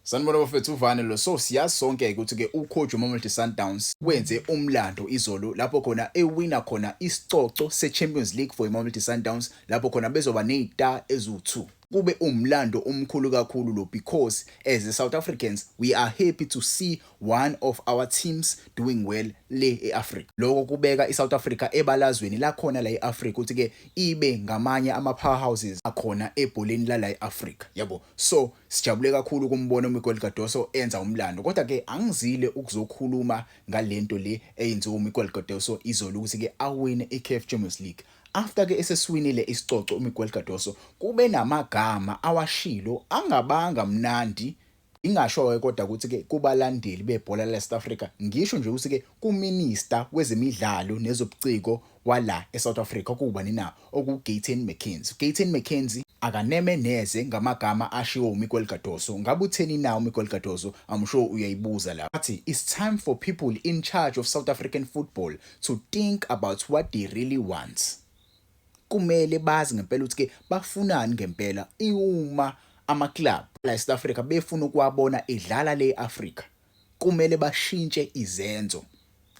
Sanibona bafethu uvane lo so siyazi sonke ukuthi ke ucoach uMamelodi Sundowns wenze umlando izolo lapho khona ewina khona isicoco seChampions League for iMamelodi Sundowns lapho khona bezoba nezita ezu2 kube umlando omkhulu kakhulu lo because as the South Africans we are happy to see one of our teams doing well le eAfrica. Lokho kubeka iSouth Africa ebalazweni la khona la eAfrica ukuthi ke ibe ngamanye ama powerhouses akhona ebholeni la eAfrica yabo. So sijabule kakhulu kumbona uMiguel Cardoso enza umlando kodwa ke angizile ukuzokhuluma ngalento le eyenziwa uMiguel Cardoso izolo ukuthi ke awine iCAF Champions League. After ke eseswinile isicoco uMiguel Cardoso kube namagama awashilo angabanga mnandi ingasho kodwa ukuthi ke kubalandeli bebhola leSouth Africa ngisho nje ukuthi ke kuminister wezemidlalo nezobuciko wala eSouth Africa kuba nina okuGayton McKenzie. Gayton McKenzie akaneme neze ngamagama ashiwo uMiguel Cardoso. Ngabe utheni na uMiguel Cardoso? I'm sure uyayibuza la. Athi it's time for people in charge of South African football to think about what they really want. Kumele bazi ngempela ukuthi ke bafunani ngempela uma ama club la eSouth Africa befuna ukuwabona edlala le eAfrica kumele bashintshe izenzo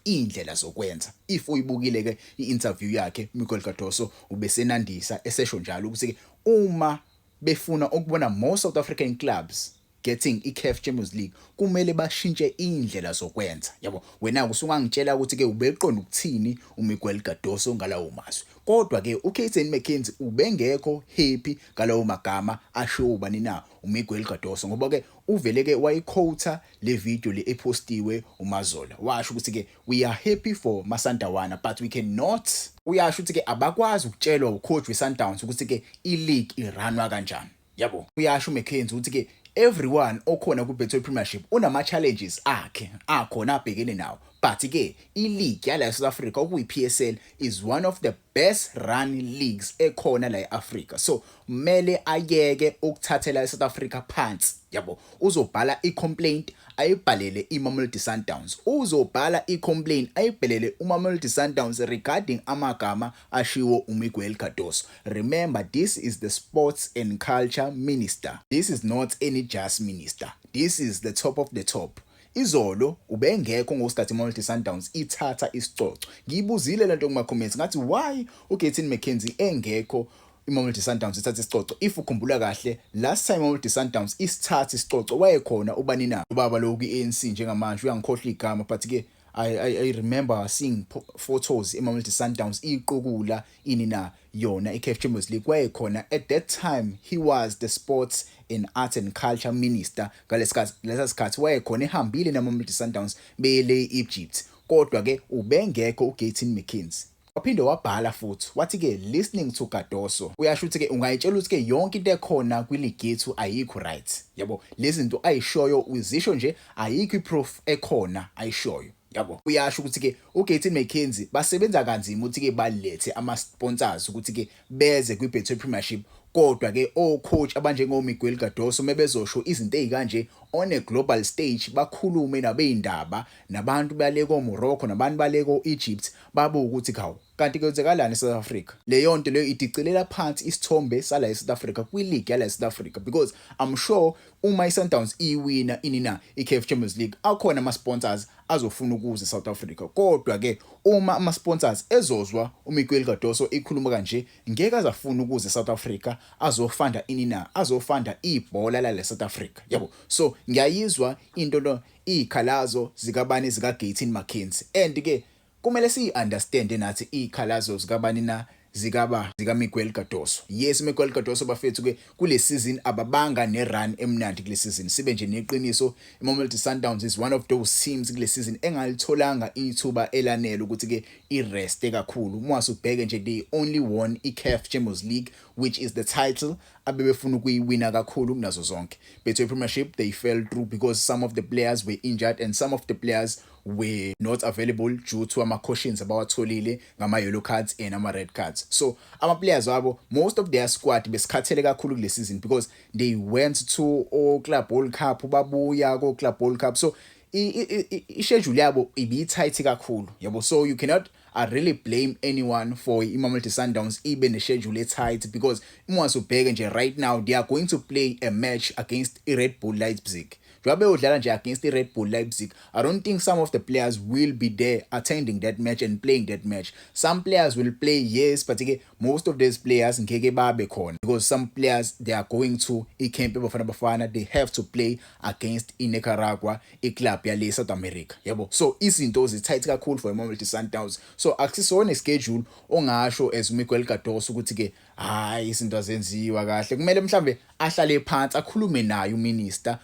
indlela zokwenza. If uyibukile ke iinterview yakhe Miguel Cardoso ubesenandisa esesho njalo ukuthi ke uma befuna ukubona more South African clubs getting iCAF Champions League kumele bashintshe indlela zokwenza yabo. Wena usungangitshela ukuthi ke ubeqonda ukuthini uMiguel Cardoso ngalawo mazwi kodwa ke uGayton McKenzie ubengekho happy ngalawo magama asho ubani na uMiguel Cardoso ngoba ke uvele ke wayiquota le video le epostiwe uMazola washo ukuthi ke we are happy for Masandawana but we cannot uyasho ukuthi ke abakwazi ukutshelwa ucoach weSundowns ukuthi ke ileague iranwa kanjani yabo. Uyasho uMcKenzie ukuthi ke everyone okhona kuBetway Premiership unama challenges akhe akhona abhekene nawo but ke ileague yala eSouth Africa okuyiPSL is one of the best run leagues ekhona la eAfrica. So mele ayeke ukuthathela eSouth Africa phansi yabo. Uzobhala icomplaint ayibhalele iMamelodi Sundowns. Uzobhala icomplaint ayibhalele uMamelodi Sundowns regarding amagama ashiwo uMiguel Cardoso. Remember, this is the sports and culture minister. This is not any just minister. This is the top of the top. Izolo ubengekho ngosikhathi iMamelodi Sundowns ithatha isicoco. Ngibuzile lento kuma comments ngathi why uGayton McKenzie engekho iMamelodi Sundowns ithatha isicoco. If ukhumbula kahle last time iMamelodi Sundowns isithatha isicoco wayekhona ubani na ubaba lo kuiANC njengamanje uyangikhohlwa igama but ke I remember seeing photos iMamelodi Sundowns iqukula inina yona iCAF Champions League wayekhona. At that time he was the sports and art and culture minister ngalesikhathi wayekhona ehambile naMamelodi Sundowns bele Egypt kodwa ke ubengekho uGayton McKenzie. Waphinde wabhala futhi wathi ke listening to Cardoso uyasho ukuthi ke ungayitshela ukuthi ke yonke into ekhona kwileague yethu ayikho right yabo. Lezinto ayishoyo uzisho nje ayikho iproof ekhona ayishoyo yabo. Uyasho ukuthi ke uGayton McKenzie basebenza kanzima ukuthi ke balethe ama sponsors ukuthi ke beze kwiBetway Premiership kodwa ke coach abanjengoMiguel Cardoso mebezosho izinto ezikanje on a global stage bakhulume nabezindaba nabantu bale koMorocco nabantu bale koEgypt babuka ukuthi kawu kanti kwenzekalani eSouth Africa. Leyo nto leyo idicelela phansi isithombe sala eSouth Africa kwileague yala eSouth Africa because I'm sure uma iSundowns iwina inina iCAF Champions League akhona ama sponsors azofuna ukuza eSouth Africa kodwa ke uma ama sponsors ezozwa uMiguel Cardoso ikhuluma kanje ngeke azafuna ukuza eSouth Africa azofanda inina azofanda ibhola la eSouth Africa yabo. So ngiyayizwa into lo ikhalazo zikabani zikaGayton McKenzie and ke kumele si-understand nathi ikhalazo zikabani na zika Miguel Cardoso. Yes, Miguel Cardoso bafethu ke kule season ababanga nerun emnandi kule season. Sibe nje neqiniso iMamelodi Sundowns is one of those teams kule season engalitholanga ithuba elanele ukuthi ke irest kakhulu. Mwase ubheke nje they only won iCAF Champions League which is the title abebefuna ukuyiwina kakhulu kunazo zonke. Betway Premiership they fell through because some of the players were injured and some of the players were not available due to ama cautions abawatholile ngama yellow cards and ama red cards. So ama players wabo most of their squad besikhathele kakhulu kule season because they went to Club World Cup babuya ko Club World Cup. So i-schedule yabo ibi-tight kakhulu yabo. So you cannot really blame anyone for iMamelodi Sundowns ibe ne-schedule tight because uma usubheke nje right now they are going to play a match against iRed Bull Leipzig njengoba uyodlala nje against iRed Bull Leipzig, I don't think some of the players will be there attending that match and playing that match. Some players will play, yes, but most of these players ngeke babe khona because some players they are going to iCamp eBafana Bafana, they have to play against iNicaragua, iclub yale South America, yabo. So izinto zitight kakhulu for Mamelodi Sundowns. So akusisona schedule ongasho as uMiguel Cardoso ukuthi ke hayi izinto azenziwa kahle. Kumele mhlambe ahlale phansi akhulume naye uminister,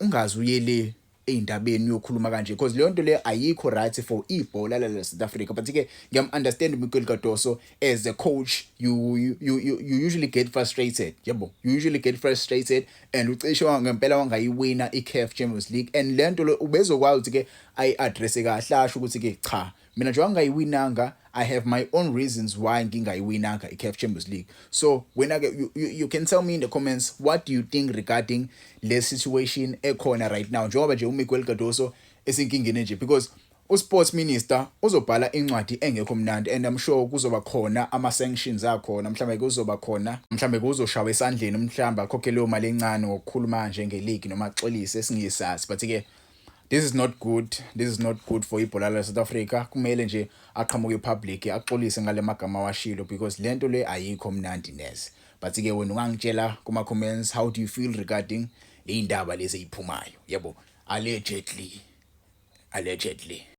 ungazi uyele eindabeni yokhuluma kanje because leyo nto le ayikho right for ibhola la South Africa. But ngiyam understand Miguel Cardoso as a coach, you usually get frustrated, yabo. You usually get frustrated and ucishe ngempela wangayiwina iCAF Champions League and lento lo ubezokwazi ukuthi ke ayi-address kahle asho ukuthi ke cha mina nje wangayiwinanga, I have my own reasons why ngingayiwinanga iCAF Champions League. So when you can tell me in the comments what do you think regarding le situation ekhona right now njengoba nje uMiguel Cardoso esinkingeni nje because uSports Minister uzobhala incwadi engekho mnandi and I'm sure kuzoba khona ama sanctions akhona, mhlambe kuzoba khona, mhlambe kuzoshawa esandleni, mhlambe akhokhe leyo mali encane ngokukhuluma nje ngeleague noma axolise singisazi. But this is not good. This is not good for ibhola la South Africa. Kumele nje aqhamuke public axolise ngale magama washilo because lento le ayikho mnandi neze. But wena ungangitshela kuma comments how do you feel regarding le indaba lezi iphumayo, yabo. Allegedly.